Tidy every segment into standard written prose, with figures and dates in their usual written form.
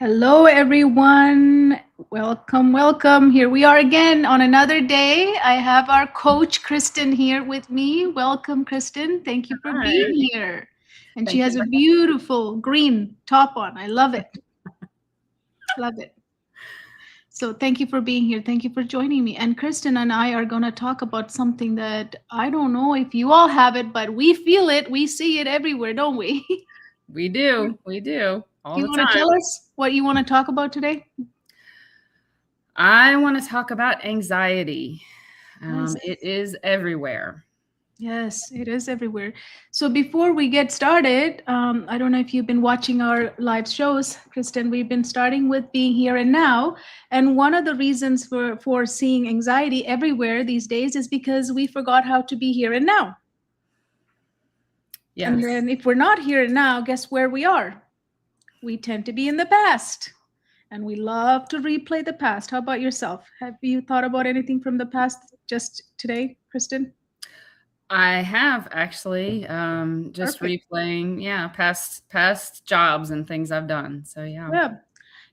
Hello, everyone. Welcome, welcome. Here we are again on another day. I have our coach, Kristen, here with me. Welcome, Kristen. Thank you for being Hi. here. And she Thank you has a for beautiful green top on. I love it. Love it. So thank you for being here. Thank you for joining me. And Kristen and I are going to talk about something that I don't know if you all have it, but we feel it. We see it everywhere, don't we? We do. We do Do all you the want to time. tell us what you want to talk about today? I want to talk about anxiety. Yes. It is everywhere. Yes, it is everywhere. So before we get started, I don't know if you've been watching our live shows, Kristen. We've been starting with being here and now, and one of the reasons for seeing anxiety everywhere these days is because we forgot how to be here and now. And Yes. then if we're not here and now, guess where we are? We tend to be in the past, and we love to replay the past. How about yourself? Have you thought about anything from the past just today, Kristen? I have actually just Perfect. replaying, yeah, past jobs and things I've done. So yeah. Yeah.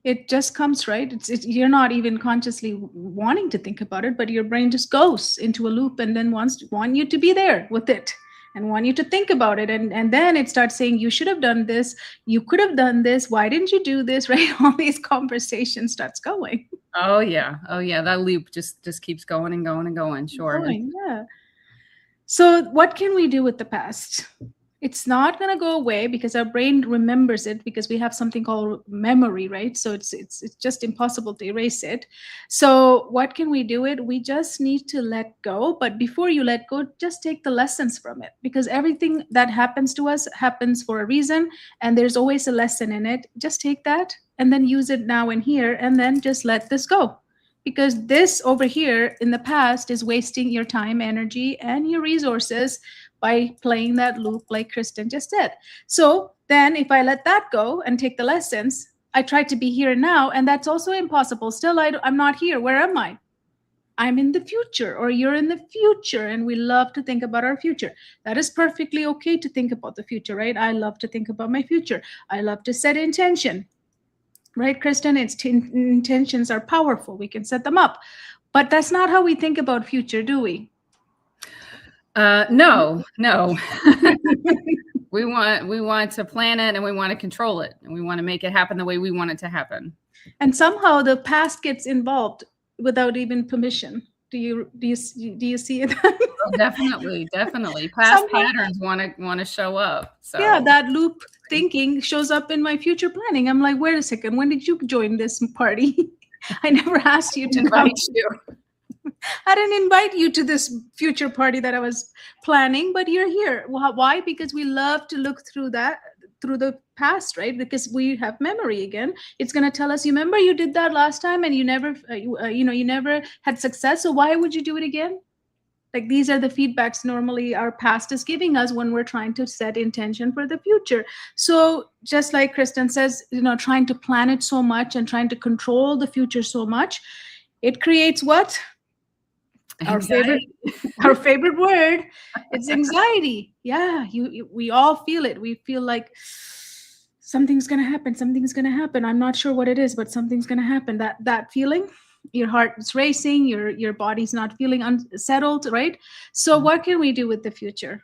It just comes, right. You're not even consciously wanting to think about it, but your brain just goes into a loop and then want you to be there with it and want you to think about it, and then it starts saying you should have done this, you could have done this, why didn't you do this, right? All these conversations starts going. Oh yeah. Oh yeah. That loop just keeps going and going and going. Sure. And Going, yeah. So, what can we do with the past? It's not going to go away because our brain remembers it because we have something called memory, right? So it's just impossible to erase it. So what can we do it? We just need to let go. But before you let go, just take the lessons from it, because everything that happens to us happens for a reason, and there's always a lesson in it. Just take that and then use it now and here, and then just let this go, because this over here in the past is wasting your time, energy, and your resources by playing that loop, like Kristen just said. So then, if I let that go and take the lessons, I try to be here now, and that's also impossible. Still, I'm not here. Where am I? I'm in the future, or you're in the future, and we love to think about our future. That is perfectly okay to think about the future, right? I love to think about my future. I love to set intention, right, Kristen? Intentions are powerful. We can set them up, but that's not how we think about future, do we? no, no. We want to plan it and we want to control it and we want to make it happen the way we want it to happen. And somehow the past gets involved without even permission. Do you see it? Oh, definitely, definitely. Past Somehow, patterns wanna show up, yeah, so that loop thinking shows up in my future planning. I'm like, wait a second, when did you join this party? I never asked you to come. invite you. I didn't invite you to this future party that I was planning, but you're here. Why? Because we love to look through that, through the past, right? Because we have memory again. It's going to tell us, you remember you did that last time and you never, you never had success. So why would you do it again? Like, these are the feedbacks normally our past is giving us when we're trying to set intention for the future. So just like Kristen says, trying to plan it so much and trying to control the future so much, it creates what? our favorite Anxiety. our favorite word. It's anxiety. Yeah, we all feel it. We feel like something's going to happen, I'm not sure what it is, but something's going to happen. That feeling, your heart is racing, your body's not feeling unsettled, right? So what can we do with the future?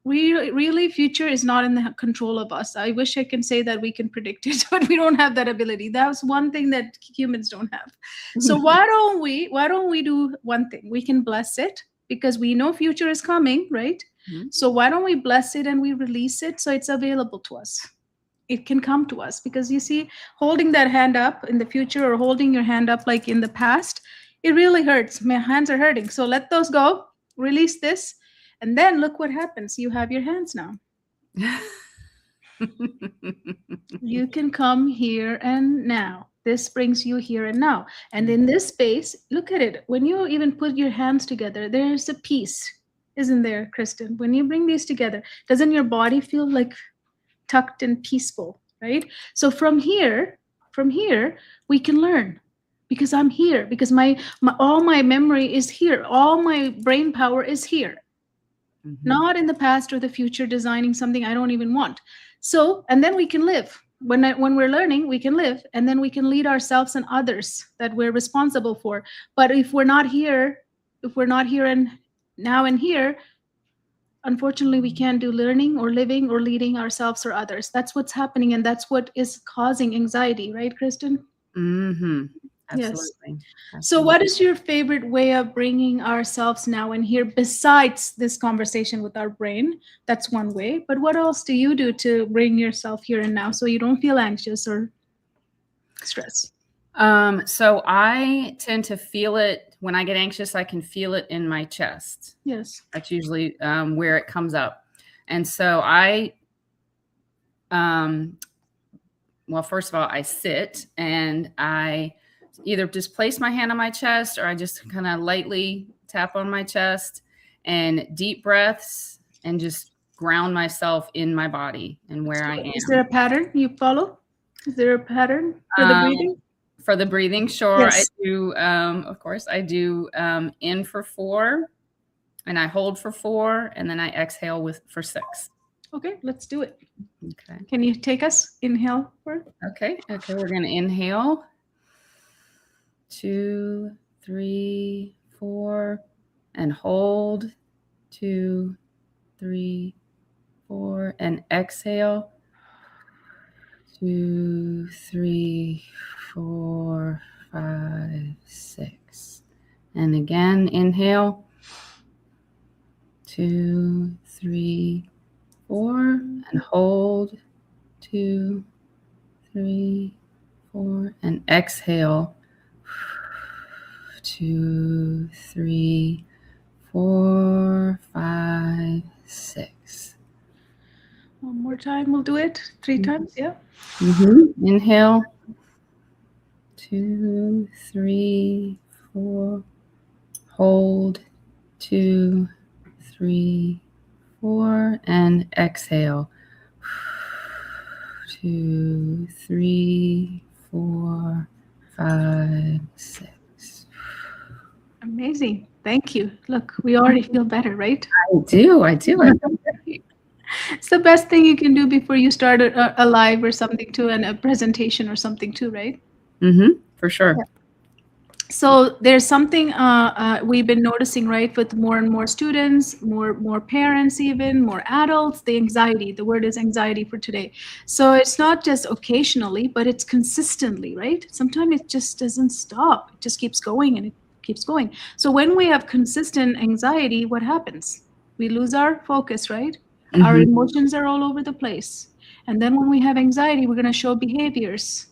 We really, future is not in the control of us. I wish I can say that we can predict it, but we don't have that ability. That's one thing that humans don't have. So why don't we do one thing? We can bless it, because we know future is coming, right? Mhm. So why don't we bless it and we release it so it's available to us? It can come to us, because you see, holding that hand up in the future or holding your hand up like in the past, it really hurts. My hands are hurting. So let those go, release this, and then look what happens. You have your hands now. You can come here and now. This brings you here and now. And in this space, look at it. When you even put your hands together, there's a peace, isn't there, Kristen? When you bring these together, doesn't your body feel like tucked and peaceful, right? So from here, we can learn, because I'm here, because my all my memory is here, all my brain power is here, Mhm. not in the past or the future designing something I don't even want. So, and then we can live. when we're learning, we can live, and then we can lead ourselves and others that we're responsible for. But if we're not here and now and here, unfortunately, we can't do learning or living or leading ourselves or others. That's what's happening, and that's what is causing anxiety, right, Kristen? Mm-hmm. Yes. Absolutely. So, Absolutely. what is your favorite way of bringing ourselves now and here besides this conversation with our brain? That's one way. But what else do you do to bring yourself here and now so you don't feel anxious or stressed? So I tend to feel it when I get anxious. I can feel it in my chest. Yes. That's usually where it comes up. And so um, well, first of all, I sit and I either just place my hand on my chest or I just kind of lightly tap on my chest and deep breaths and just ground myself in my body and where I Is there am. a pattern you follow? Is there a pattern for the Um, breathing? for the breathing, sure, I Yes. do. Of course, I do in for 4 and I hold for 4 and then I exhale for 6. Okay, let's do it. Okay. Can you take us? Inhale for Okay. Okay. We're going to inhale 2, 3, 4, and hold 2, 3, 4, and exhale 2, 3, 4, 5, 6. And again, inhale 2, 3, 4, and hold 2, 3, 4, and exhale 2, 3, 4, 5, 6. one more time. We'll do it 3 times. Yeah. Inhale 2, 3, 4. Hold 2, 3, 4, and exhale 2, 3, 4, 5, 6. Amazing. Thank you. Look, we already feel better, right? I do. I do. I feel great. It's the best thing you can do before you start a live or something too, and a presentation or something too, right? For sure. So there's something we've been noticing, right, with more and more students, more parents, even more adults. The anxiety. The word is anxiety for today. So it's not just occasionally, but it's consistently, right? Sometimes it just doesn't stop. It just keeps going and it keeps going. So when we have consistent anxiety, what happens? We lose our focus, right? Our emotions are all over the place. And then when we have anxiety, we're going to show behaviors,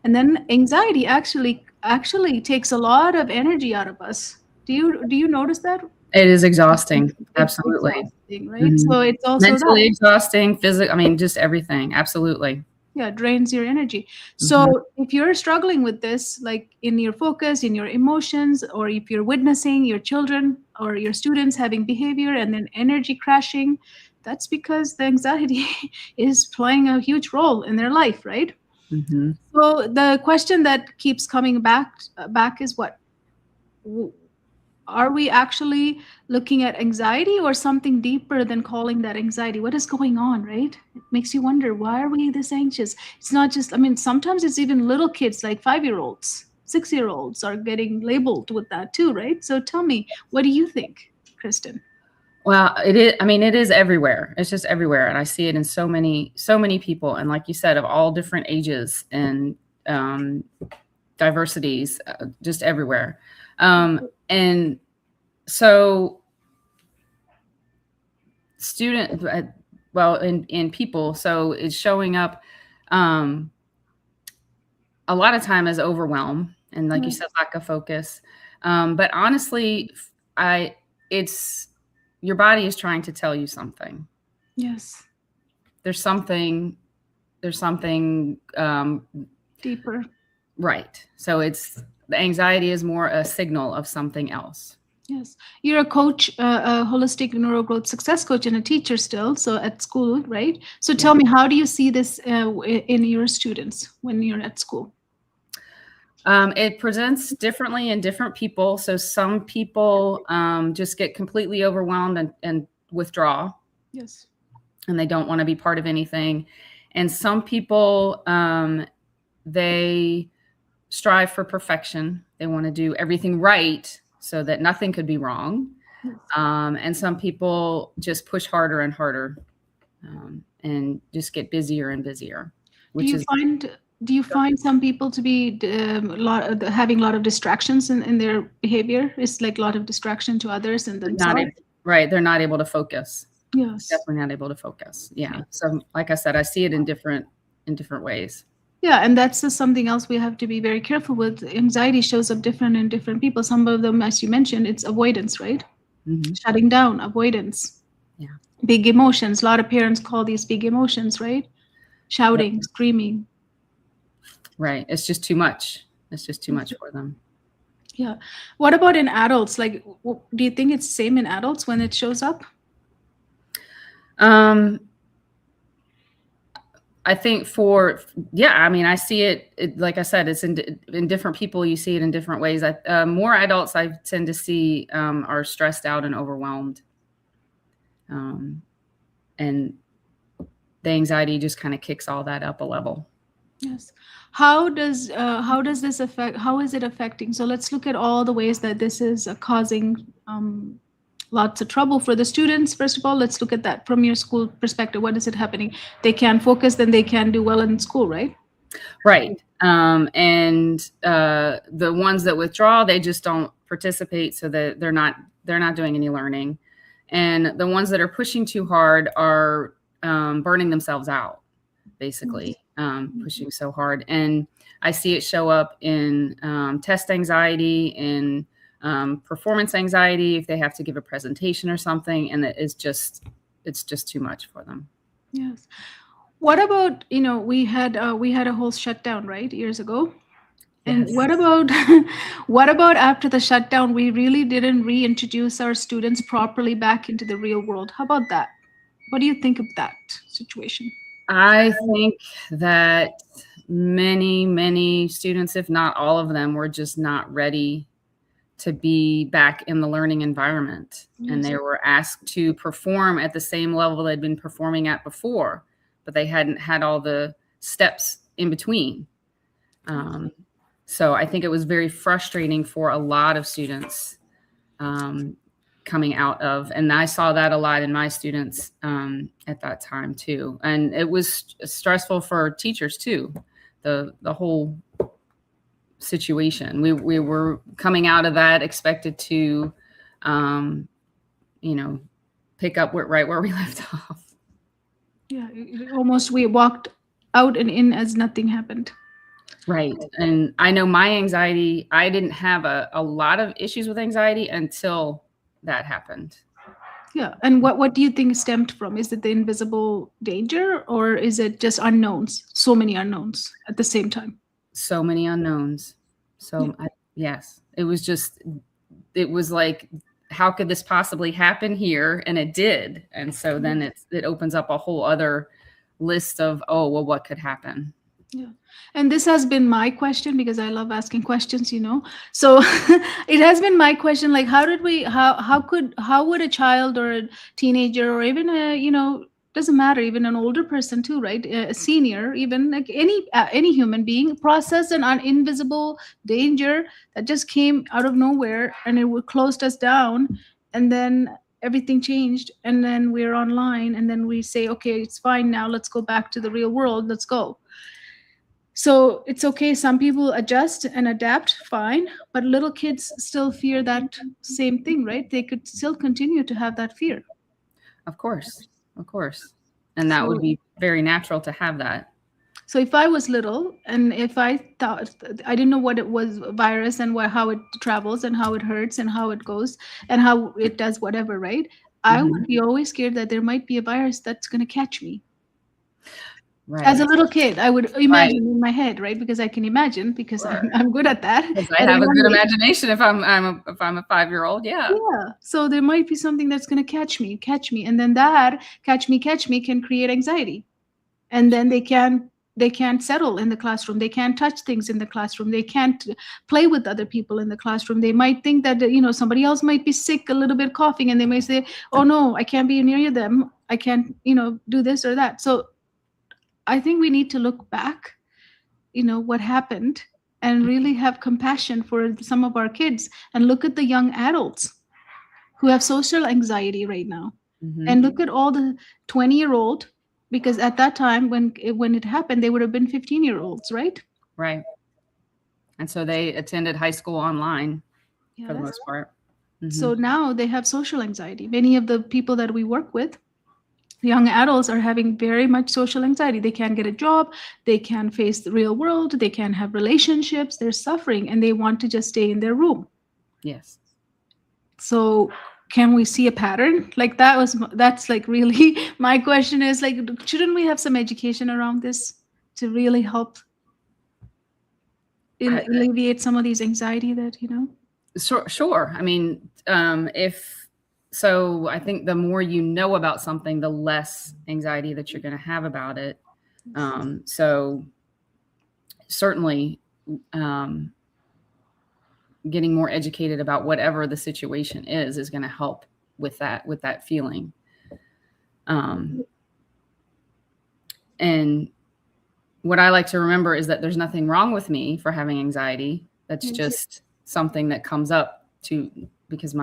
and then anxiety actually takes a lot of energy out of us. Do you notice that? It is exhausting. It's Absolutely. exhausting, right? So it's also Mentally that, exhausting, physical. I mean, just everything. Absolutely. yeah, drains your energy. So if you're struggling with this, like in your focus, in your emotions, or if you're witnessing your children or your students having behavior and then energy crashing, that's because the anxiety is playing a huge role in their life, right? hmm So the question that keeps coming back is what? W- Are we actually looking at anxiety or something deeper than calling that anxiety? What is going on, right? It makes you wonder, why are we this anxious? It's not just, I mean, sometimes it's even little kids like 5-year-olds, 6-year-olds are getting labeled with that too, right? So tell me, what do you think, Kristen? Well, it is. I mean, it is everywhere. It's just everywhere, and I see it in so many people, and like you said, of all different ages and um, diversities, just everywhere. And so, student, well, in people, so it's showing up um, a lot of time as overwhelm, and like you Right. said, lack of focus. But honestly, I it's your body is trying to tell you something. Yes. There's something there's something Deeper. right. So it's the anxiety is more a signal of something else. Yes, you're a coach, a holistic neurogrowth success coach, and a teacher still. So at school, right? So Yeah. tell me, how do you see this in your students when you're at school? It presents differently in different people. So some people just get completely overwhelmed and withdraw, Yes. and they don't want to be part of anything. And some people, they strive for perfection. They want to do everything right so that nothing could be wrong. And some people just push harder and harder, and just get busier and busier, Do which you is find do you find some people to be having a lot of distractions in their behavior? It's like a lot of distraction to others and not themselves. right. They're not able to focus. Yes. Definitely not able to focus. Yeah. So like I said, I see it in different ways. Yeah, and that's just something else we have to be very careful with. Anxiety shows up different in different people. Some of them, as you mentioned, it's avoidance, right? Mm-hmm. Shutting down, avoidance. Yeah. Big emotions. A lot of parents call these big emotions, right? Shouting, Yep. screaming. Right. It's just too much. It's just too much for them. Yeah. What about in adults? Like, do you think it's same in adults when it shows up? I think I mean, I see it, like I said, it's in different people. You see it in different ways. More adults I tend to see are stressed out and overwhelmed. And the anxiety just kind of kicks all that up a level. Yes. How does this affect? How is it affecting? So let's look at all the ways that this is causing lots of trouble for the students. First of all, let's look at that from your school perspective. What is it happening? They can't focus, then they can do well in school, right? Right. And the ones that withdraw, they just don't participate, so that they're not doing any learning. And the ones that are pushing too hard are burning themselves out, basically, pushing so hard. And I see it show up in test anxiety, in performance anxiety, if they have to give a presentation or something, and it's just too much for them. Yes. What about, we had a whole shutdown, right, years ago? And Yes. what about what about after the shutdown, we really didn't reintroduce our students properly back into the real world? How about that? What do you think of that situation? I think that many students, if not all of them, were just not ready to be back in the learning environment. Yes. And they were asked to perform at the same level they'd been performing at before, but they hadn't had all the steps in between. So I think it was very frustrating for a lot of students coming out of, and I saw that a lot in my students at that time too. And it was stressful for teachers too, the whole situation. We were coming out of that expected to, pick up right where we left off. Yeah, almost we walked out and in as nothing happened. Right. And I know my anxiety, I didn't have a lot of issues with anxiety until that happened. Yeah. And what do you think stemmed from? Is it the invisible danger, or is it just unknowns? So many unknowns at the same time. So many unknowns. So yes, it was like, how could this possibly happen here? And it did. And so then it opens up a whole other list of, oh, well, what could happen? Yeah. And this has been my question, because I love asking questions, So it has been my question, like, how would a child or a teenager, or even doesn't matter, even an older person too, right? A senior, even like any human being, process an invisible danger that just came out of nowhere, and it closed us down, and then everything changed, and then we're online, and then we say, okay, it's fine now, let's go back to the real world, let's go. So it's okay. Some people adjust and adapt, fine. But little kids still fear that same thing, right? They could still continue to have that fear. Of course. And that would be very natural to have that. So if I was little, and if I thought, I didn't know what it was, virus, and how it travels, and how it hurts, and how it goes, and how it does whatever, right? I would be always scared that there might be a virus that's going to catch me. Right. As a little kid, I would imagine in my head, right? Because I can imagine, because I'm good at that. Because I have a good imagination if I'm a 5-year-old, yeah. Yeah. So there might be something that's going to catch me, and then that catch me can create anxiety, and then they can't settle in the classroom. They can't touch things in the classroom. They can't play with other people in the classroom. They might think that somebody else might be sick, a little bit coughing, and they may say, "Oh no, I can't be near them. I can't do this or that." So I think we need to look back, what happened, and really have compassion for some of our kids, and look at the young adults who have social anxiety right now, Hmm. and look at all the 20-year-old, because at that time when it happened, they would have been 15-year-olds, right? Right. And so they attended high school online for the Yes. most part. Hmm. So now they have social anxiety. Many of the people that we work with, young adults, are having very much social anxiety. They can't get a job, they can't face the real world, they can't have relationships, they're suffering, and they want to just stay in their room. Yes. So can we see a pattern? Like that's like really my question is, like, shouldn't we have some education around this to really help I, alleviate some of these anxiety that, sure. I mean, if so, I think the more you know about something, the less anxiety that you're going to have about it. So certainly, um, getting more educated about whatever the situation is going to help with that feeling. And what I like to remember is that there's nothing wrong with me for having anxiety. That's Yes. just something that comes up because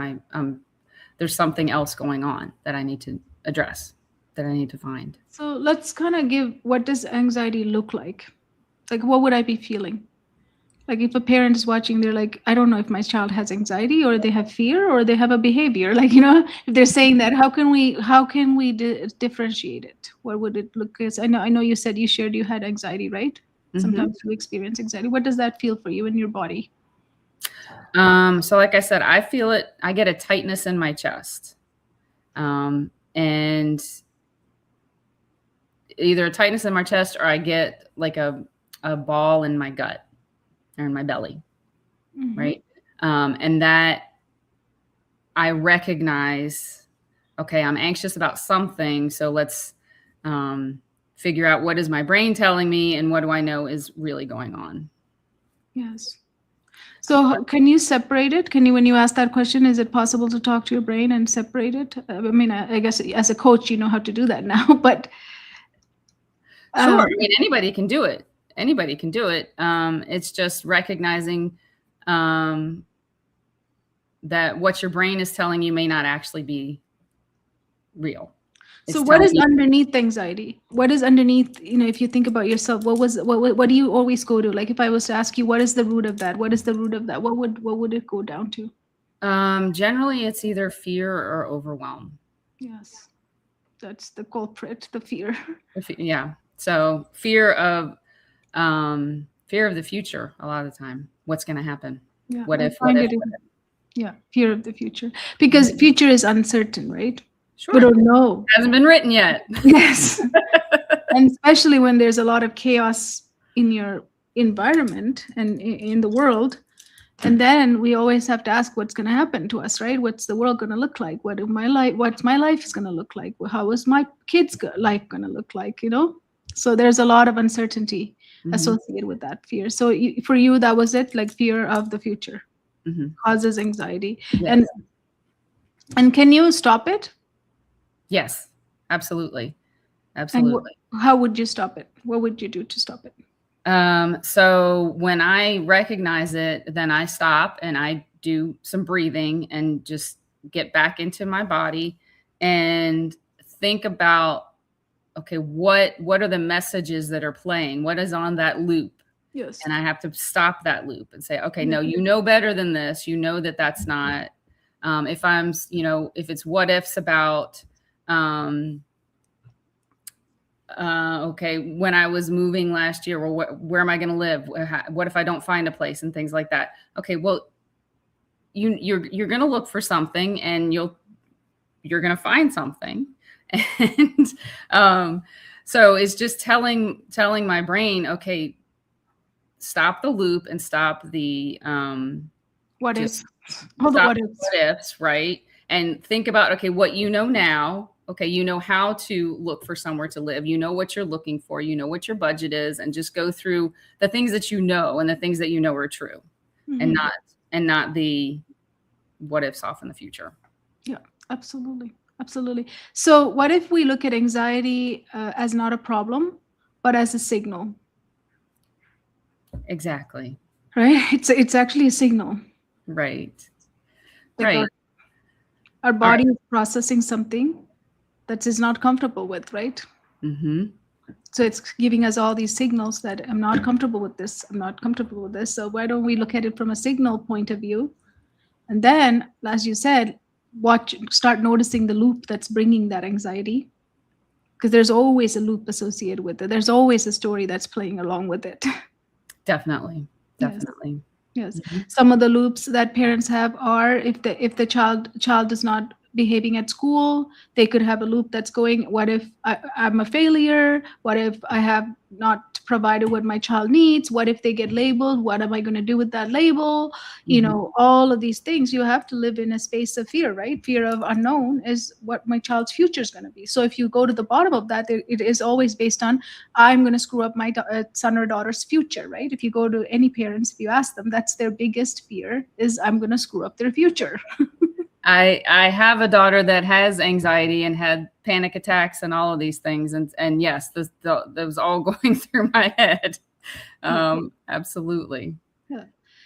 there's something else going on that I need to address, that I need to find. So let's kind of give, what does anxiety look like? Like, what would I be feeling? Like, if a parent is watching, they're like, I don't know if my child has anxiety, or they have fear, or they have a behavior. Like, if they're saying that, how can we differentiate it? What would it look? Because I know you said you shared you had anxiety, right? Mm-hmm. Sometimes you experience anxiety. What does that feel for you in your body? So like I said, I feel it. I get a tightness in my chest, and either a tightness in my chest, or I get like a ball in my gut or in my belly. Mm-hmm. Right. And that I recognize, okay, I'm anxious about something. So let's figure out, what is my brain telling me, and what do I know is really going on? Yes. So can you separate it? When you ask that question, is it possible to talk to your brain and separate it? I mean, I guess as a coach, you know how to do that now, but Sure. I mean, anybody can do it. Anybody can do it. It's just recognizing that what your brain is telling you may not actually be real. So what is underneath anxiety? What is underneath, if you think about yourself, what do you always go to? Like, if I was to ask you, what is the root of that? What is the root of that? What would it go down to? Generally, it's either fear or overwhelm. Yes. That's the culprit, the fear. Yeah. So fear of the future a lot of the time. What's going to happen? Yeah. What if? What if? Yeah, fear of the future. Because future is uncertain, right? Sure. We don't know. It hasn't been written yet. Yes. And especially when there's a lot of chaos in your environment and in the world. And then we always have to ask, what's going to happen to us, right? What's the world going to look like? What's my life is going to look like? How is my kids' life going to look like? So there's a lot of uncertainty associated with that fear. So for you, that was it, like fear of the future causes anxiety. Yes. And can you stop it? Yes, absolutely. Absolutely. And how would you stop it? What would you do to stop it? So when I recognize it, then I stop and I do some breathing and just get back into my body and think about, okay, what are the messages that are playing? What is on that loop? Yes. And I have to stop that loop and say, okay, no, you know better than this. You know that that's not, if it's what ifs about, okay, when I was moving last year, well, where am I going to live? What if I don't find a place, and things like that? Okay, well, you're going to look for something, and you're going to find something. And so it's just telling my brain, okay, stop the loop and stop the what ifs, all the what ifs, right? And think about, okay, what you know now. Okay, you know how to look for somewhere to live. You know what you're looking for. You know what your budget is, and just go through the things that you know, and the things that you know are true, and not the what ifs off in the future. Yeah, absolutely. Absolutely. So what if we look at anxiety as not a problem, but as a signal, Exactly. right? It's actually a signal. Right. Like Right. our All right. body is processing something that is not comfortable with, right? Mm-hmm. So it's giving us all these signals that I'm not comfortable with this, I'm not comfortable with this. So why don't we look at it from a signal point of view? And then, as you said, start noticing the loop that's bringing that anxiety, because there's always a loop associated with it. There's always a story that's playing along with it. Definitely. Yes. Definitely. Yes. Mhm. Some of the loops that parents have are, if the child is not behaving at school, they could have a loop that's going, what if I'm a failure? What if I have not provided what my child needs? What if they get labeled? What am I going to do with that label? Mhm. All of these things, you have to live in a space of fear, right? Fear of unknown is what my child's future is going to be. So if you go to the bottom of that, it is always based on, I'm going to screw up my son or daughter's future, right? If you go to any parents, if you ask them, that's their biggest fear, is I'm going to screw up their future. I have a daughter that has anxiety and had panic attacks and all of these things, and yes, that was all going through my head. Yeah. Absolutely. Yeah.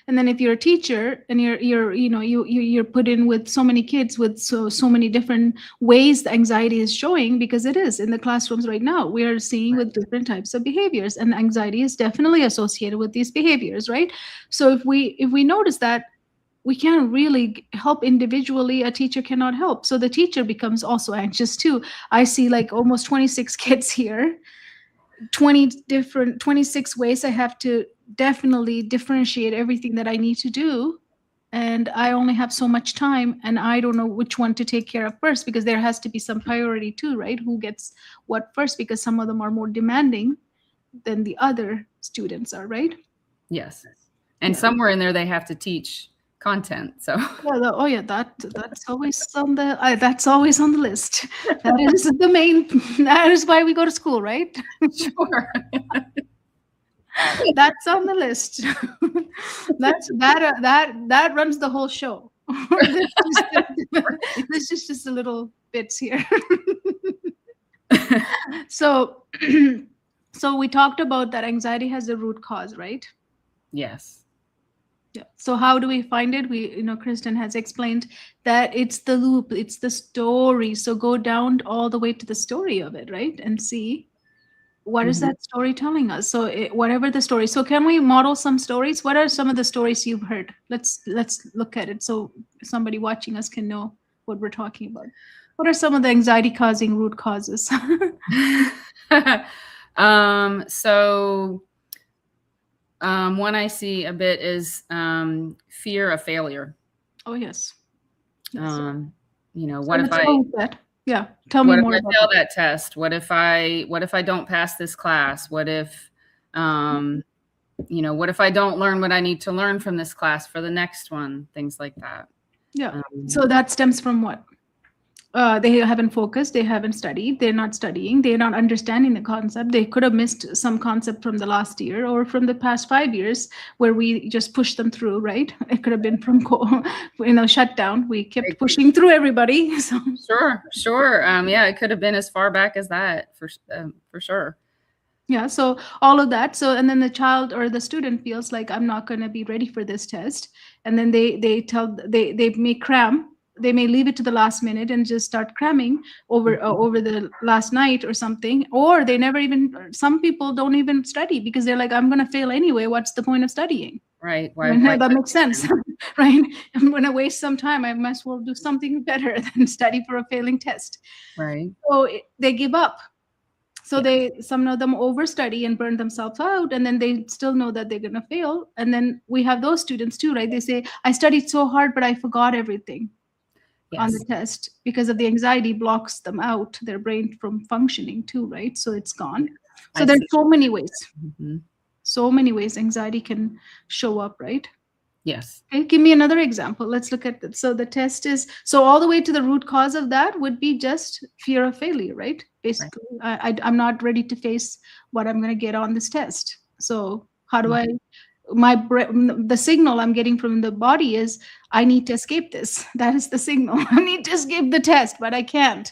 And then if you're a teacher and you're put in with so many kids with so many different ways the anxiety is showing, because it is in the classrooms right now, we are seeing with different types of behaviors, and anxiety is definitely associated with these behaviors, right? So if we notice that, we can't really help individually, a teacher cannot help, so the teacher becomes also anxious too. I see like almost 26 kids here, 26 ways I have to definitely differentiate everything that I need to do. And I only have so much time, and I don't know which one to take care of first, because there has to be some priority too, right? Who gets what first, because some of them are more demanding than the other students are, right? Yes. And Yeah. somewhere in there they have to teach content. So Yeah, oh yeah, that's always on the list. That is the main. That is why we go to school, right? sure. That's on the list. That runs the whole show. This is just a little bits here. So, so we talked about that anxiety has a root cause, right? Yes. Yeah. So how do we find it? Kristen has explained that it's the loop, it's the story. So go down all the way to the story of it, right? And see what is Mhm. that story telling us. So whatever the story. So can we model some stories? What are some of the stories you've heard? Let's look at it so somebody watching us can know what we're talking about. What are some of the anxiety causing root causes? So one I see a bit is fear of failure. Oh yes. Yes. Um, So let's go with that. Yeah. Tell me what if more I about fail that. that test? What if I don't pass this class? Um, what if I don't learn what I need to learn from this class for the next one? Things like that. Yeah. Um, So that stems from what? They haven't focused, they haven't studied, they're not studying, they're not understanding the concept. They could have missed some concept from the last year or from the past 5 years where we just pushed them through, right? It could have been from shutdown. We kept pushing through everybody. So sure, sure. Yeah, it could have been as far back as that for sure. yeah, so all of that. So and then the child or the student feels like, I'm not going to be ready for this test, and then they may cram. They may leave it to the last minute and just start cramming over the last night or something, or they never even. Some people don't even study because they're like, I'm going to fail anyway. What's the point of studying? Right. I mean, that makes sense, right? I'm going to waste some time. I might as well do something better than study for a failing test. Right. So they give up. So Yes. some of them overstudy and burn themselves out, and then they still know that they're going to fail. And then we have those students too, right? They say, I studied so hard, but I forgot everything on the Yes. test because of the anxiety blocks them out, their brain from functioning too, right? So it's gone. So I there's see. Mhm. so many ways anxiety can show up, right? Yes. Okay, give me another example. Let's look at that. So the test is, so all the way to the root cause of that would be just fear of failure, right? Right. Basically, I'm not ready to face what I'm going to get on this test. So how do Mhm. I, the signal I'm getting from the body is, I need to escape this. That is the signal. I need to escape the test, but I can't.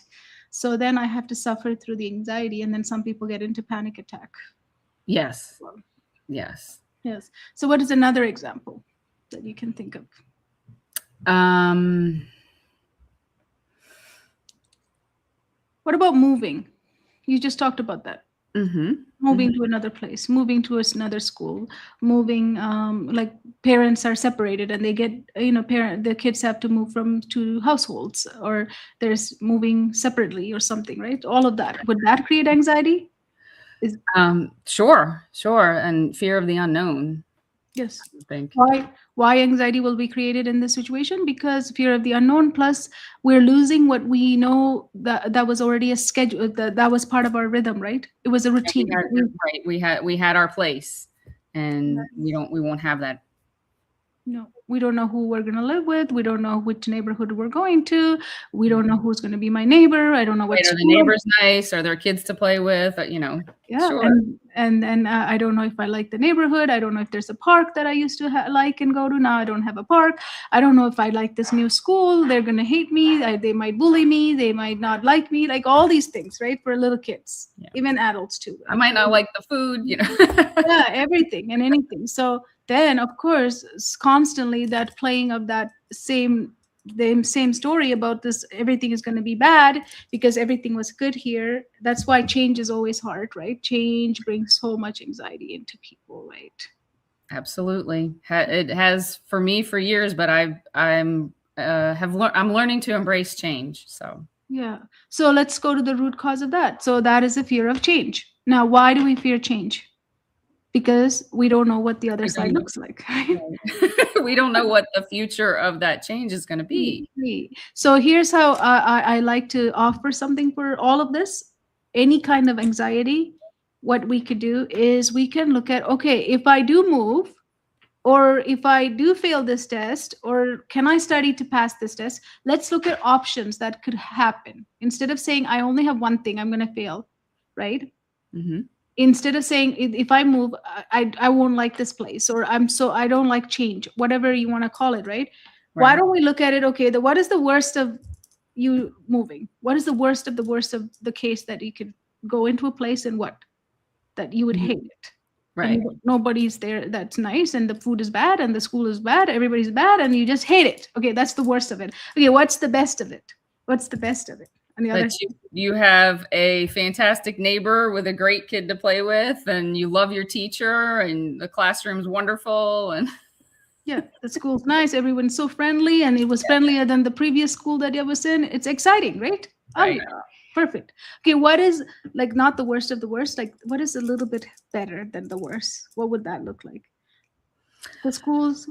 So then I have to suffer through the anxiety, and then some people get into panic attack. Yes. Yes. Yes. So what is another example that you can think of? Um, What about moving? You just talked about that. mhm. Moving to another place, moving to another school, moving, like parents are separated and they get, the kids have to move from two households, or there's moving separately or something, right? All of that. Would that create anxiety? Is Sure, sure, and fear of the unknown, Yes. I think. Why anxiety will be created in this situation? Because fear of the unknown, plus we're losing what we know that was already a schedule, that was part of our rhythm, right? It was a And we routine. had right, we had our place, and we won't have that. No, we don't know who we're going to live with. We don't know which neighborhood we're going to. We don't know who's going to be my neighbor. I don't know what Right, are the school. neighbors nice? Are there kids to play with? Yeah, Sure. and I don't know if I like the neighborhood. I don't know if there's a park that I used to like and go to. Now I don't have a park. I don't know if I like this new school. They're going to hate me. They might bully me. They might not like me. Like all these things, right? For little kids, Yeah. even adults too. I might not like the food, Yeah, everything and anything. So then of course constantly that playing of that same story about this, everything is going to be bad because everything was good here. That's why change is always hard, right? Change brings so much anxiety into people, right? Absolutely. It has for me for years, but I'm learning to embrace change. So Yeah. So let's go to the root cause of that. So that is a fear of change. Now, why do we fear change? Because we don't know what the other we side don't looks like, right? we don't know what the future of that change is going to be. So here's how I like to offer something for all of this. Any kind of anxiety, what we could do is we can look at, okay, if I do move, or if I do fail this test, or can I study to pass this test? Let's look at options that could happen. Instead of saying, I only have one thing, I'm going to fail, right? Mm-hmm. Instead of saying, if I move, I won't like this place, or I don't like change, whatever you want to call it, right? Why Right. don't we look at it, okay, what is the worst of you moving? What is the worst of the case that you could go into a place and what? That you would Mhm. hate it. Right. And nobody's there that's nice, and the food is bad, and the school is bad, everybody's bad, and you just hate it. Okay, that's the worst of it. Okay, what's the best of it? What's the best of it? On the other That you have a fantastic neighbor with a great kid to play with, and you love your teacher, and the classroom's wonderful, and yeah, the school's nice, everyone's so friendly, and it was friendlier than the previous school that I was in. It's exciting, right? Oh, right. yeah. Perfect. Okay, what is, like, not the worst of the worst? Like, what is a little bit better than the worst? What would that look like? The school's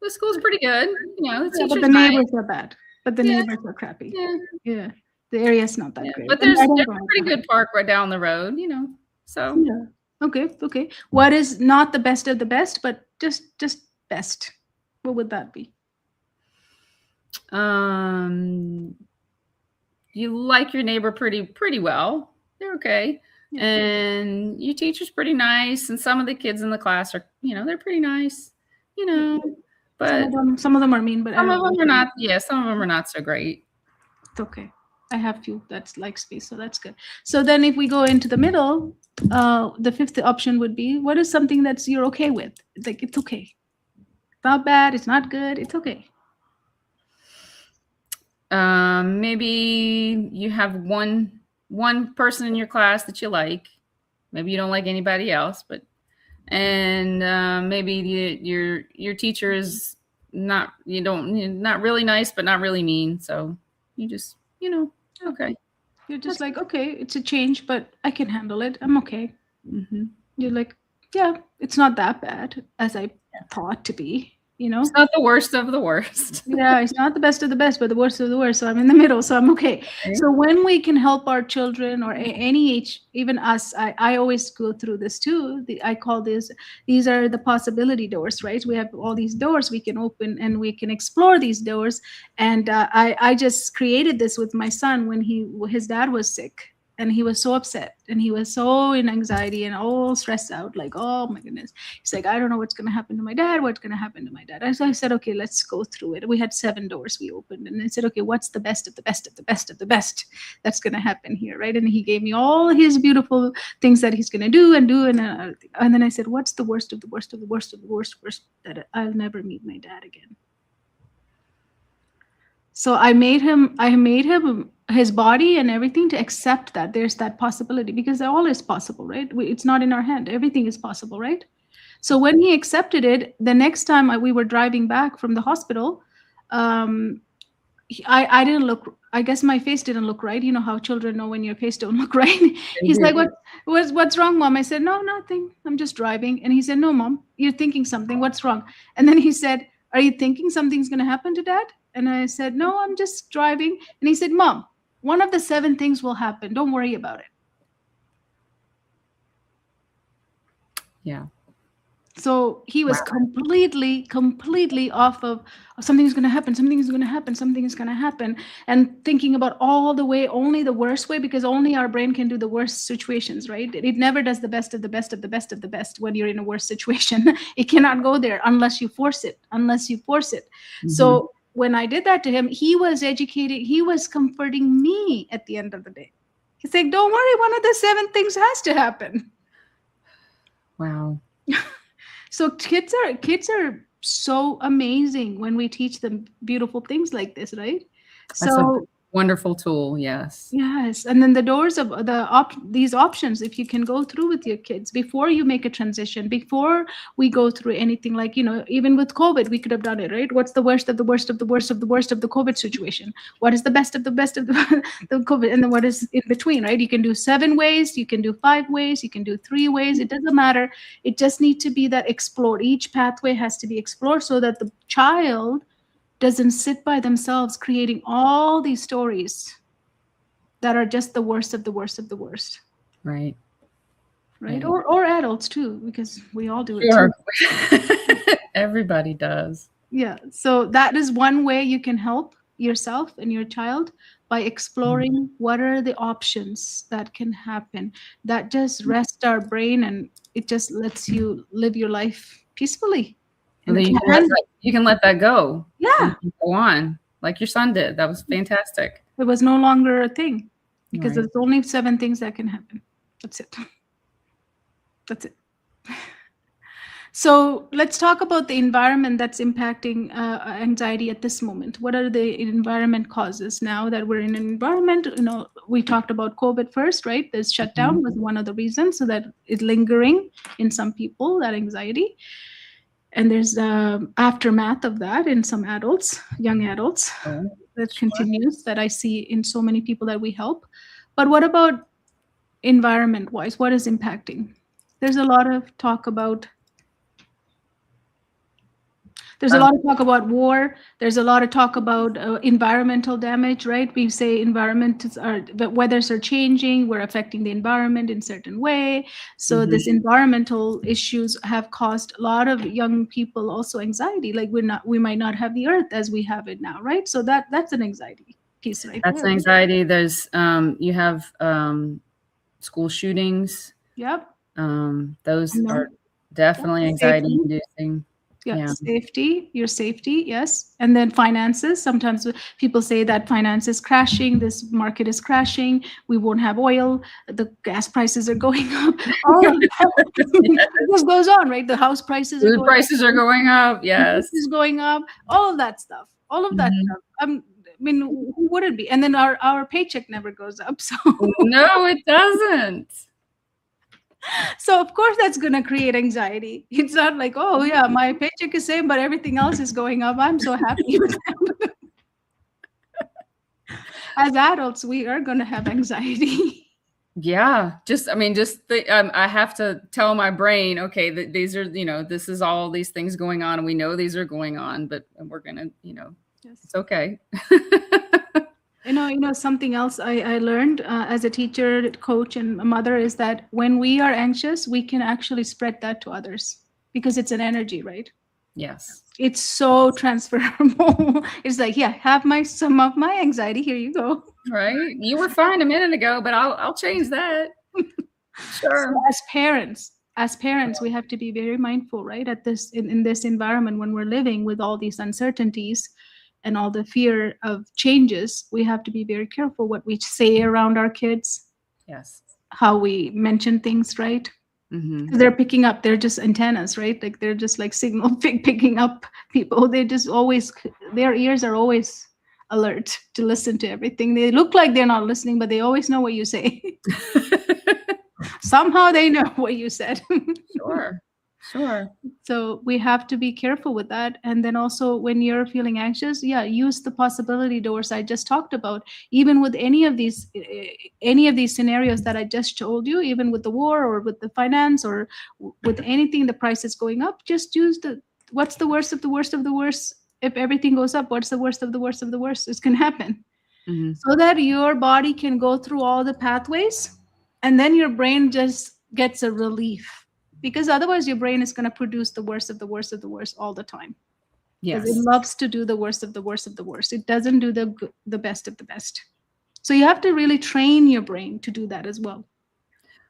The school's pretty good. The yeah, but teacher's the nice. neighbors are bad. But the Yeah. neighbors are crappy. Yeah. Yeah, the area's not that Yeah. great. But And there's I don't a go out pretty there. good park right down the road, so. Yeah. Okay. What is not the best of the best, but just best? What would that be? You like your neighbor pretty well. They're okay. Yeah. And your teacher's pretty nice, and some of the kids in the class are, they're pretty nice, but Some of them are mean, but some I of them are not. Yeah, some of them are not so great. it's okay. I have few that's likes me, so that's good. So then if we go into the middle, the fifth option would be, what is something that's you're okay with? It's like, it's okay. It's not bad, it's not good, it's okay. Maybe you have one person in your class that you like. Maybe you don't like anybody else, and maybe your teacher is not really nice, but not really mean. So you just okay. You're just like, okay, it's a change, but I can handle it. I'm okay. Mm-hmm. You're like, yeah, it's not that bad as I thought to be. It's not the worst of the worst. Yeah, it's not the best of the best, but the worst of the worst. So I'm in the middle, so I'm okay. Okay. So when we can help our children or any age, even us, I always go through this too. I call these are the possibility doors, right? We have all these doors we can open and we can explore these doors. And I just created this with my son when his dad was sick. And he was so upset and he was so in anxiety and all stressed out, like, oh my goodness. He's like, I don't know what's going to happen to my dad. What's going to happen to my dad? So I said, okay, let's go through it. We had 7 doors we opened, and I said, okay, what's the best of the best of the best of the best that's going to happen here, right? And he gave me all his beautiful things that he's going to do. And then I said, what's the worst of the worst of the worst of the worst that I'll never meet my dad again. So I made him his body and everything to accept that there's that possibility, because all is possible, right? It's not in our hand. Everything is possible, right? So when he accepted it, the next time we were driving back from the hospital, I didn't look. I guess my face didn't look right. You know how children know when your face don't look right. He's like, what's wrong, Mom? I said, no, nothing. I'm just driving. And he said, no, Mom, you're thinking something. What's wrong? And then he said, are you thinking something's going to happen to Dad? And I said, no, I'm just driving. And he said, Mom, one of the 7 things will happen. Don't worry about it. Yeah. So he was completely off of something is going to happen, something is going to happen, something is going to happen, and thinking about all the way, only the worst way, because only our brain can do the worst situations, right? It never does the best of the best of the best of the best when you're in a worse situation. It cannot go there unless you force it, Mm-hmm. So when I did that to him, he was educating, he was comforting me at the end of the day. He's like, don't worry, one of the 7 things has to happen. Wow. So kids are so amazing when we teach them beautiful things like this, right? That's a wonderful tool. Yes. Yes. And then the doors of these options, if you can go through with your kids before you make a transition, before we go through anything, like, even with COVID, we could have done it, right? What's the worst of the worst of the worst of the worst of the COVID situation? What is the best of the best of the COVID? And then what is in between, right? You can do 7 ways, you can do 5 ways, you can do 3 ways. It doesn't matter. It just needs to be that explored. Each pathway has to be explored so that the child doesn't sit by themselves creating all these stories that are just the worst of the worst of the worst. Right. Right. Or adults too, because we all do it too. Everybody does. Yeah. So that is one way you can help yourself and your child, by exploring what are the options that can happen, that just rest our brain, and it just lets you live your life peacefully. And you can let that go. Yeah. Go on like your son did. That was fantastic. It was no longer a thing, because there's only 7 things that can happen. That's it. That's it. So let's talk about the environment that's impacting anxiety at this moment. What are the environment causes now that we're in an environment? We talked about COVID first, right? This shutdown was one of the reasons, so that it's lingering in some people, that anxiety. And there's aftermath of that in some adults, young adults, that continues, that I see in so many people that we help. But what about environment-wise? What is impacting? There's a lot of talk about war. There's a lot of talk about environmental damage, right? We say the weathers are changing. We're affecting the environment in a certain way. So this environmental issues have caused a lot of young people also anxiety. Like we might not have the earth as we have it now, right? So that's an anxiety piece, right? That's anxiety. There's you have school shootings. Yep. Those are definitely anxiety inducing. Yeah, your safety, yes. And then finances. Sometimes people say that finance is crashing, this market is crashing, we won't have oil, the gas prices are going up. All of that just goes on, right? The house prices are going up, yes. Is going up, all of that stuff. I mean, who would it be? And then our paycheck never goes up. So no, it doesn't. So of course that's going to create anxiety. It's not like, oh yeah, my paycheck is same, but everything else is going up. I'm so happy with that. As adults, we are going to have anxiety. Yeah, I have to tell my brain, okay, these are, this is all these things going on, and we know these are going on, but we're going to, it's okay. Something else I learned as a teacher, coach, and a mother is that when we are anxious, we can actually spread that to others, because it's an energy, right? Yes. It's so transferable. It's like, yeah, have some of my anxiety. Here you go. Right? You were fine a minute ago, but I'll change that. So Sure. as parents, we have to be very mindful, right? At this in this environment when we're living with all these uncertainties and all the fear of changes, we have to be very careful what we say around our kids, Yes. how we mention things, right? Mm-hmm. 'Cause they're picking up, they're just antennas, right? Like they're just like signal picking up people. They just always, their ears are always alert to listen to everything. They look like they're not listening, but they always know what you say. Somehow they know what you said. Sure. Sure. So we have to be careful with that. And then also when you're feeling anxious, yeah, use the possibility doors I just talked about. Even with any of these scenarios that I just told you, even with the war or with the finance or with anything, the price is going up, just use the what's the worst of the worst of the worst. If everything goes up, what's the worst of the worst of the worst? It's gonna happen. Mm-hmm. So that your body can go through all the pathways and then your brain just gets a relief, because otherwise your brain is going to produce the worst of the worst of the worst all the time, because it Yes. loves to do the worst of the worst of the worst. It doesn't do the best of the best. So you have to really train your brain to do that as well.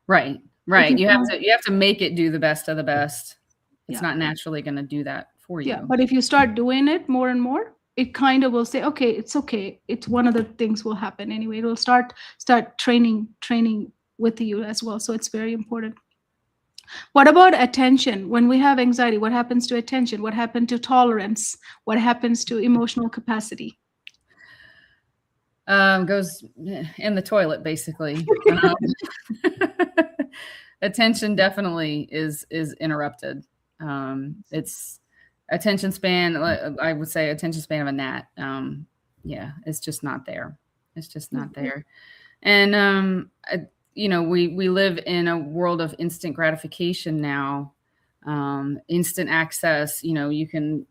Right. Like Right. You have to make it do the best of the best. It's yeah, not naturally going to do that for yeah. you. But if you start doing it more and more, it kind of will say, okay. It's one of the things will happen anyway. It'll start training with you as well. So it's very important. What about attention? When we have anxiety, what happens to attention? What happens to tolerance? What happens to emotional capacity? Goes in the toilet basically. Attention definitely is interrupted. It's attention span. I would say attention span of a gnat. Yeah, it's just not there. It's just not there. And we live in a world of instant gratification now. Instant access. You can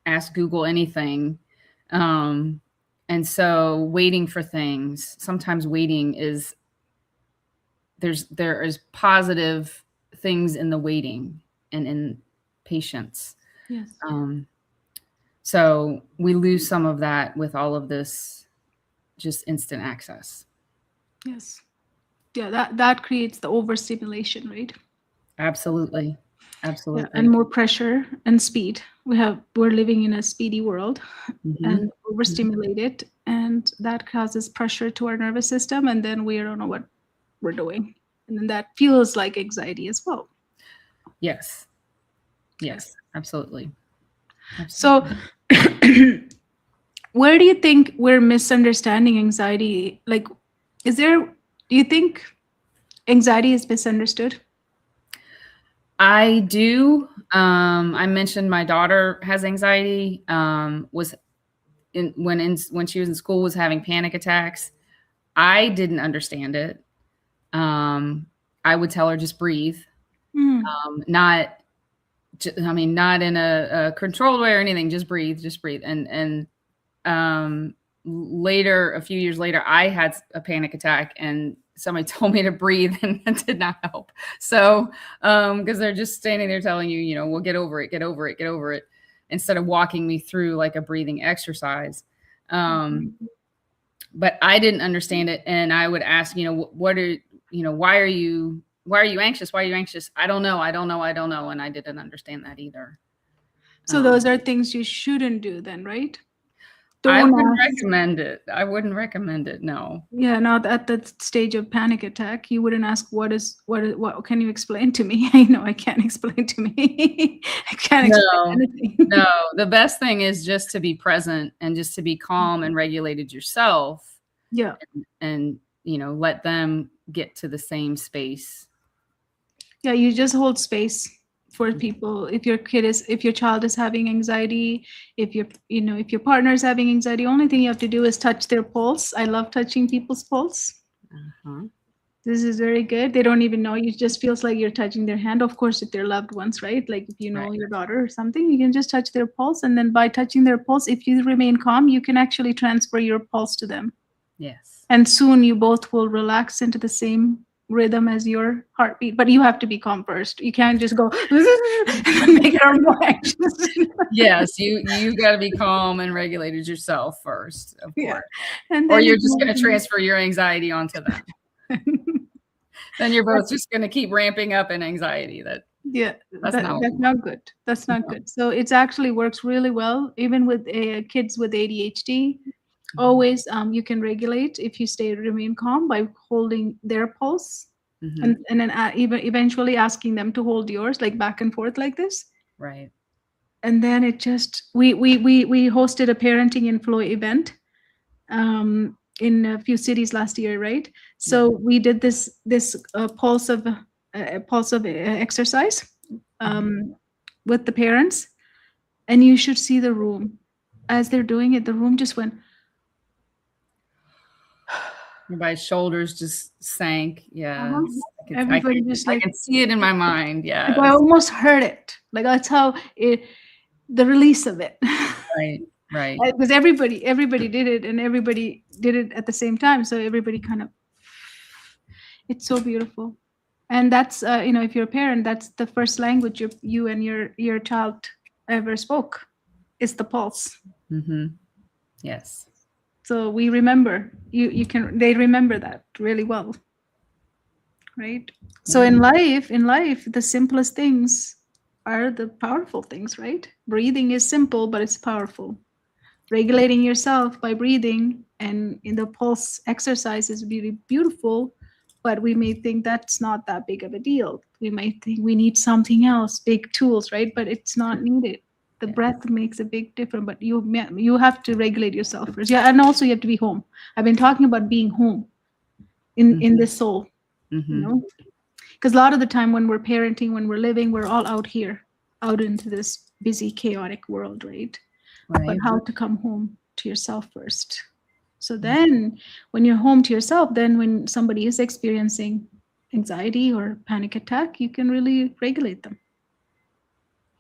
ask Google anything. And so waiting for things, sometimes waiting there is positive things in the waiting and in patience. Yes. So we lose some of that with all of this just instant access. Yes. Yeah, that creates the overstimulation, right? Absolutely. Yeah, Absolutely. and more pressure and speed. We're living in a speedy world and overstimulated, and that causes pressure to our nervous system, and then we don't know what we're doing. And then that feels like anxiety as well. Yes. Yes, absolutely. So where do you think we're misunderstanding anxiety? Like, do you think anxiety is misunderstood? I do. I mentioned my daughter has anxiety. Was when she was in school was having panic attacks. I didn't understand it. I would tell her just breathe. Not in a controlled way or anything. Just breathe. Just breathe. And later, a few years later, I had a panic attack and somebody told me to breathe and that did not help. So, because they're just standing there telling you, well, get over it, get over it, get over it, instead of walking me through like a breathing exercise. But I didn't understand it. And I would ask, why are you anxious? Why are you anxious? I don't know. And I didn't understand that either. So those are things you shouldn't do then, right? I wouldn't recommend it. I wouldn't recommend it. No. Yeah, not at that stage of panic attack. You wouldn't ask, what can you explain to me? I know I can't explain to me. I can't explain anything. No, the best thing is just to be present and just to be calm and regulated yourself. Yeah. And let them get to the same space. Yeah, you just hold space for people. If your child is having anxiety, if your partner is having anxiety, only thing you have to do is touch their pulse. I love touching people's pulse. This is very good. They don't even know. It just feels like you're touching their hand. Of course, if they're loved ones, right? Like if you know your daughter or something, you can just touch their pulse. And then by touching their pulse, if you remain calm, you can actually transfer your pulse to them. Yes. And soon you both will relax into the same rhythm as your heartbeat, but you have to be calm first. You can't just go and make her more anxious. Yes, you got to be calm and regulated yourself first, of Yeah. course. And Or then you're it just going to moves transfer your anxiety onto them. Then you're both just going to keep ramping up in anxiety. yeah, That's not what we that's want. not good. That's not No. good. So it's actually works really well, even with kids with ADHD. Mhm. Always, you can regulate if you remain calm by holding their pulse, Mhm. and then even eventually asking them to hold yours, like back and forth like this. Right. And then it just we hosted a parenting in flow event in a few cities last year, right? Yeah. So we did this pulse of exercise Mhm. um, with the parents, and you should see the room as they're doing it. The room just went. Everybody's shoulders just sank. Uh-huh. Yes. Everybody just I like can see it in my mind. I Yes. almost heard it. Like that's how the release of it. Right. Right. Because everybody did it, and everybody did it at the same time, so everybody kind of, it's so beautiful. And that's if you're a parent, that's the first language you and your child ever spoke, is the pulse. Mm-hmm. Yes. So we remember, they remember that really well, right? So Yeah. in life the simplest things are the powerful things, right? Breathing is simple, but it's powerful. Regulating yourself by breathing and in the pulse exercise is really beautiful, but we may think that's not that big of a deal. We might think we need something else, big tools, right? But it's not needed. The Yeah. breath makes a big difference, but you have to regulate yourself first. Yeah, and also you have to be home. I've been talking about being home in Mm-hmm. this soul, you Mm-hmm. know, because a lot of the time when we're parenting, when we're living, we're all out here, out into this busy, chaotic world, right? But Right. how to come home to yourself first. So then, when you're home to yourself, then when somebody is experiencing anxiety or panic attack, you can really regulate them,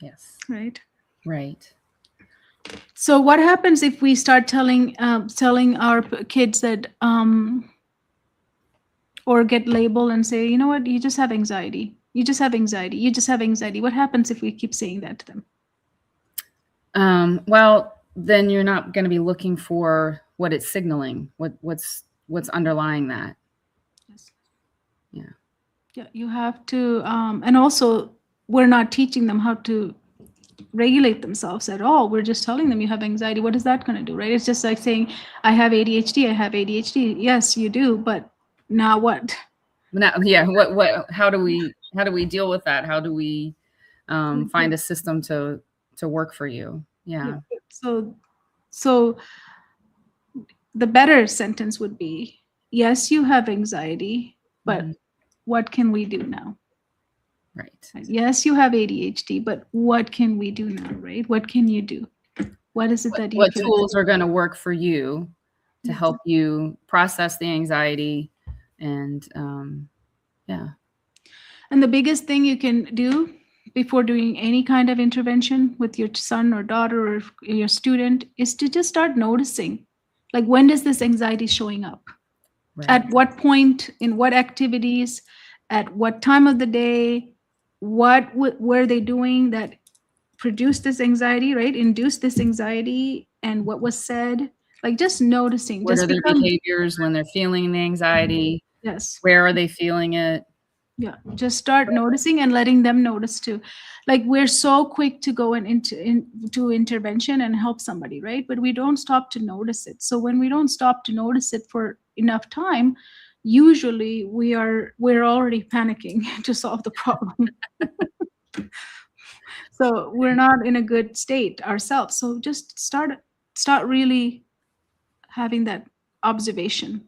Yes. right? Right. So what happens if we start telling our kids that or get labeled and say, you know what, you just have anxiety, you just have anxiety, you just have anxiety? What happens if we keep saying that to them? Well, then you're not going to be looking for what it's signaling, what's underlying that. Yes. Yeah. Yeah, you have to, and also we're not teaching them how to regulate themselves at all. We're just telling them you have anxiety. What is that going to do, right? It's just like saying, I have ADHD, I have ADHD. Yes, you do, but now what? Now, yeah. How do we deal with that? How do we find a system to work for you? Yeah. Yeah. So the better sentence would be, yes, you have anxiety, but Hmm. what can we do now? Right. Yes, you have ADHD, but what can we do now, right? What can you do? What is it that you What can tools are going to work for you to do? help you process the anxiety and yeah. And the biggest thing you can do before doing any kind of intervention with your son or daughter or your student is to just start noticing, like, when does this anxiety showing up? Right. At what point, in what activities, at what time of the day, what were they doing that produced this anxiety, right? Induced this anxiety, and what was said. Like, just noticing, What just are their become, behaviors when they're feeling the anxiety? yes. Where are they feeling it? Yeah, just start noticing and letting them notice too. Like, we're so quick to go into intervention and help somebody, right? But we don't stop to notice it. So when we don't stop to notice it for enough time, usually we're already panicking to solve the problem. So we're not in a good state ourselves. So just start really having that observation.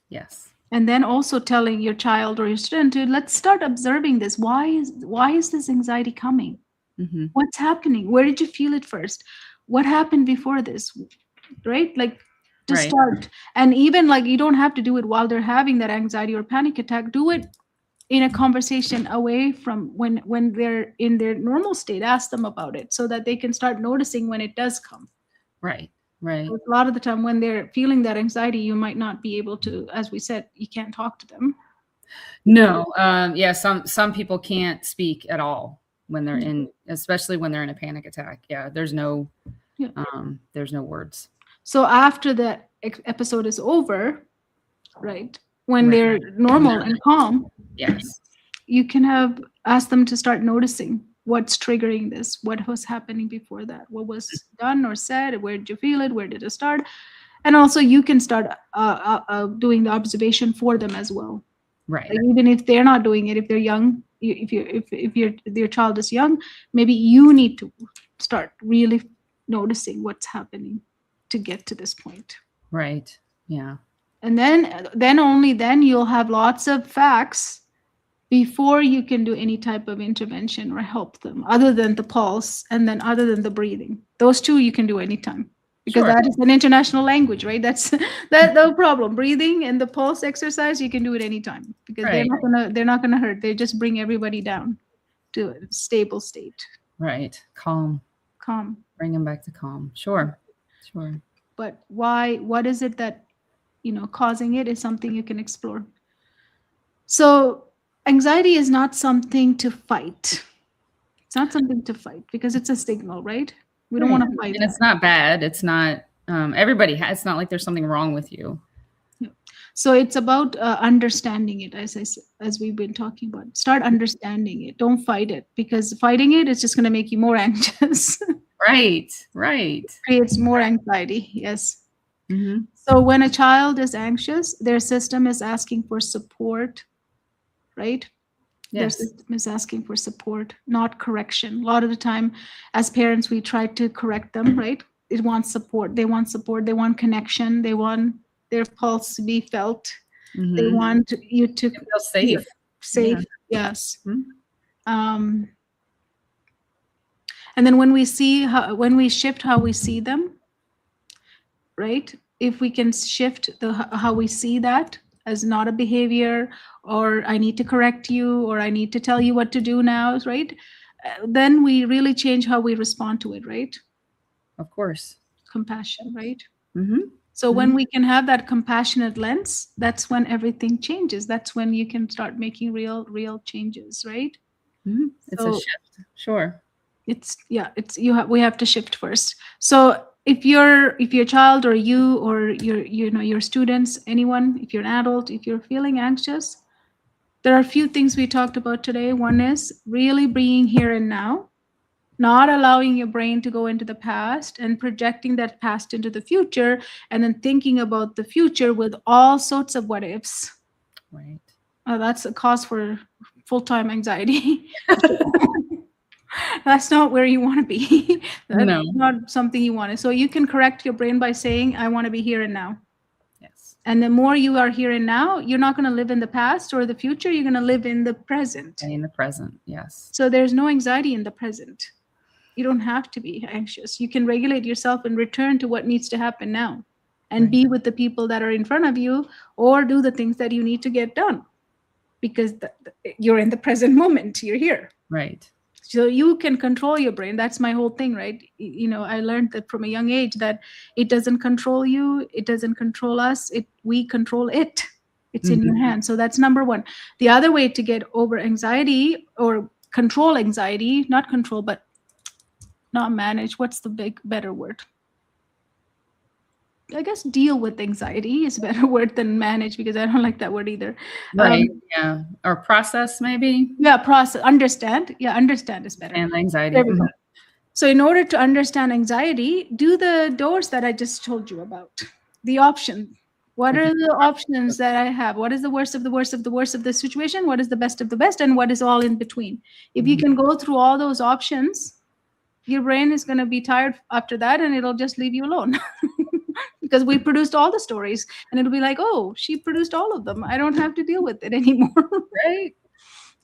Yes. And then also telling your child or your student to, let's start observing this. Why is this anxiety coming? Hmm. What's happening? Where did you feel it first? What happened before this? Right? Like, to Right. start. And even, like, you don't have to do it while they're having that anxiety or panic attack. Do it in a conversation away from when they're in their normal state. Ask them about it so that they can start noticing when it does come. Right. Right. A lot of the time when they're feeling that anxiety, you might not be able to, as we said, you can't talk to them. No, yeah, some people can't speak at all when they're in, especially when they're in a panic attack. Yeah, Yeah. there's no words. So after the episode is over, right? When Right. they're And normal they're and calm, yes. you can have ask them to start noticing what's triggering this, what was happening before that, what was done or said, where did you feel it, where did it start, and also you can start doing the observation for them as well. Right. Like even if they're not doing it, if they're young, if your child is young, maybe you need to start really noticing what's happening to get to this point. Right. Yeah. And then only then you'll have lots of facts before you can do any type of intervention or help them, other than the pulse and then other than the breathing. Those two you can do anytime because Sure. that is an international language, right? That's that no problem. Breathing and the pulse exercise, you can do it anytime because Right. they're not gonna hurt. They just bring everybody down to a stable state, Right. Calm. calm. Bring them back to calm. Sure. Sure. But why? What is it that causing it is something you can explore. So anxiety is not something to fight. It's not something to fight because it's a signal, right? We don't Right. want to fight And it. it's not bad. It's not everybody has, it's not like there's something wrong with you. Yeah. So it's about understanding it, as we've been talking about. Start understanding it. Don't fight it because fighting it is just going to make you more anxious. Right. Right. Creates more anxiety. Yes. Mm-hmm. So when a child is anxious, their system is asking for support, right? Their Yes. system is asking for support, not correction. A lot of the time, as parents, we try to correct them, right? It wants support. They want support. They want connection. They want their pulse to be felt. They Mm-hmm. want you to Feel feel safe. safe. Yes. Mhm. Um, and then when we shift how we see them, right? If we can shift how we see that as not a behavior, or I need to correct you, or I need to tell you what to do now, right? Then we really change how we respond to it, right? Of course. Compassion, right? Mm-hmm. So Mm-hmm. when we can have that compassionate lens, that's when everything changes. That's when you can start making real changes, right? Mm-hmm. It's a So shift. Sure. we have to shift first. So if your child or you or your students, anyone, if you're an adult, if you're feeling anxious, there are a few things we talked about today. One is really being here and now, not allowing your brain to go into the past and projecting that past into the future, and then thinking about the future with all sorts of what ifs. Right. That's a cause for full-time anxiety. That's not where you want to be. That's No. not something you want. So you can correct your brain by saying, I want to be here and now. Yes. And the more you are here and now, you're not going to live in the past or the future. You're going to live in the present. Stay in the present. Yes. So there's no anxiety in the present. You don't have to be anxious. You can regulate yourself and return to what needs to happen now and Right. be with the people that are in front of you, or do the things that you need to get done because you're in the present moment. You're here. Right. So you can control your brain. That's my whole thing, right? I learned that from a young age, that it doesn't control you, it doesn't control us, we control it. It's in your Mm-hmm. hands. So that's number one. The other way to get over anxiety or control anxiety, not control, but not manage, what's the better word? I guess deal with anxiety is a better word than manage, because I don't like that word either. Right. Yeah. Or process maybe. Yeah, process, understand. Yeah, understand is better. And anxiety. There we go. Mhm. So in order to understand anxiety, do the doors that I just told you about. The option. What Okay. are the options that I have? What is the worst of the worst of the worst of the situation? What is the best of the best? And what is all in between? If you Mhm. can go through all those options, your brain is going to be tired after that, and it'll just leave you alone. Because we produced all the stories, and it'll be like, oh, she produced all of them. I don't have to deal with it anymore. Right.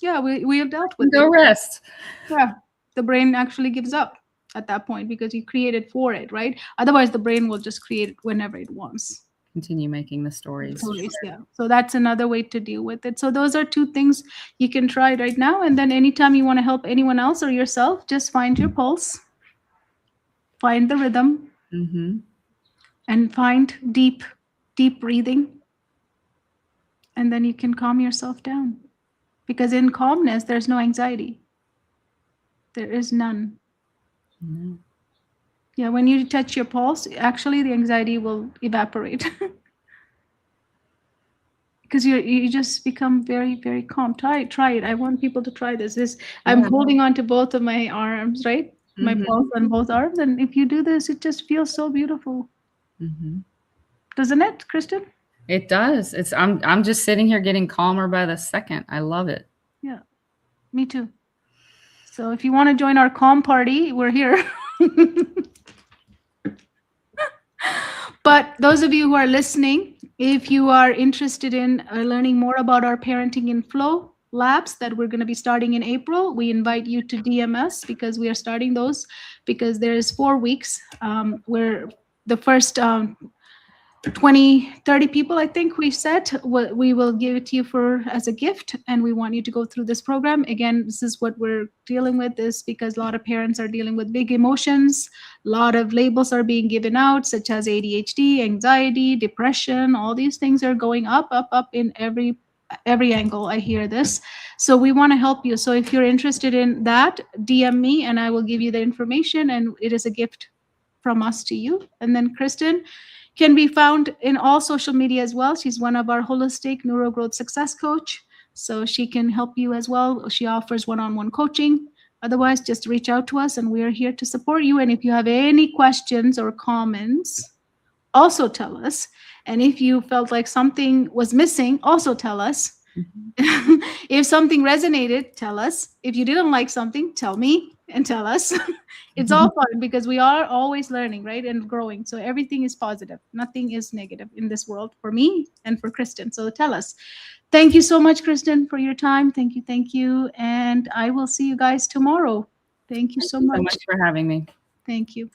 Yeah, we have dealt with Go it. rest. Yeah, the brain actually gives up at that point because you created for it, right? Otherwise, the brain will just create it whenever it wants. Continue making the stories. Stories, yeah. So that's another way to deal with it. So those are two things you can try right now. And then anytime you want to help anyone else or yourself, just find your pulse, find the rhythm, Mm-hmm. and find deep breathing. And then you can calm yourself down. Because in calmness, there's no anxiety. There is none. Mhm. Yeah, when you touch your pulse, actually the anxiety will evaporate. Because you just become very, very calm. Try it. I want people to try this. I'm Yeah. holding on to both of my arms, right? My Mhm. pulse on both arms. And if you do this, it just feels so beautiful. Mhm. Doesn't it, Kristen? It does. I'm just sitting here getting calmer by the second. I love it. Yeah, me too. So if you want to join our calm party, we're here. But those of you who are listening, if you are interested in learning more about our Parenting in Flow labs that we're going to be starting in April, we invite you to DMS because we are starting those because there is 4 weeks where the first 20, 30 people, I think we said, we will give it to you for as a gift, and we want you to go through this program. Again, this is what we're dealing with, is because a lot of parents are dealing with big emotions. A lot of labels are being given out, such as ADHD, anxiety, depression. All these things are going up, up, up in every angle. I hear this. So we want to help you. So if you're interested in that, DM me and I will give you the information, and it is a gift from us to you. And then Kristen can be found in all social media as well. She's one of our holistic neurogrowth success coach. So she can help you as well. She offers one-on-one coaching. Otherwise, just reach out to us and we are here to support you. And if you have any questions or comments, also tell us. And if you felt like something was missing, also tell us. Mhm. If something resonated, tell us. If you didn't like something, tell me and tell us. It's all fun because we are always learning, right? And growing. So everything is positive. Nothing is negative in this world for me and for Kristen. So tell us. Thank you so much, Kristen, for your time. Thank you. Thank you. And I will see you guys tomorrow. Thank you Thank so you so much. much for having me. Thank you.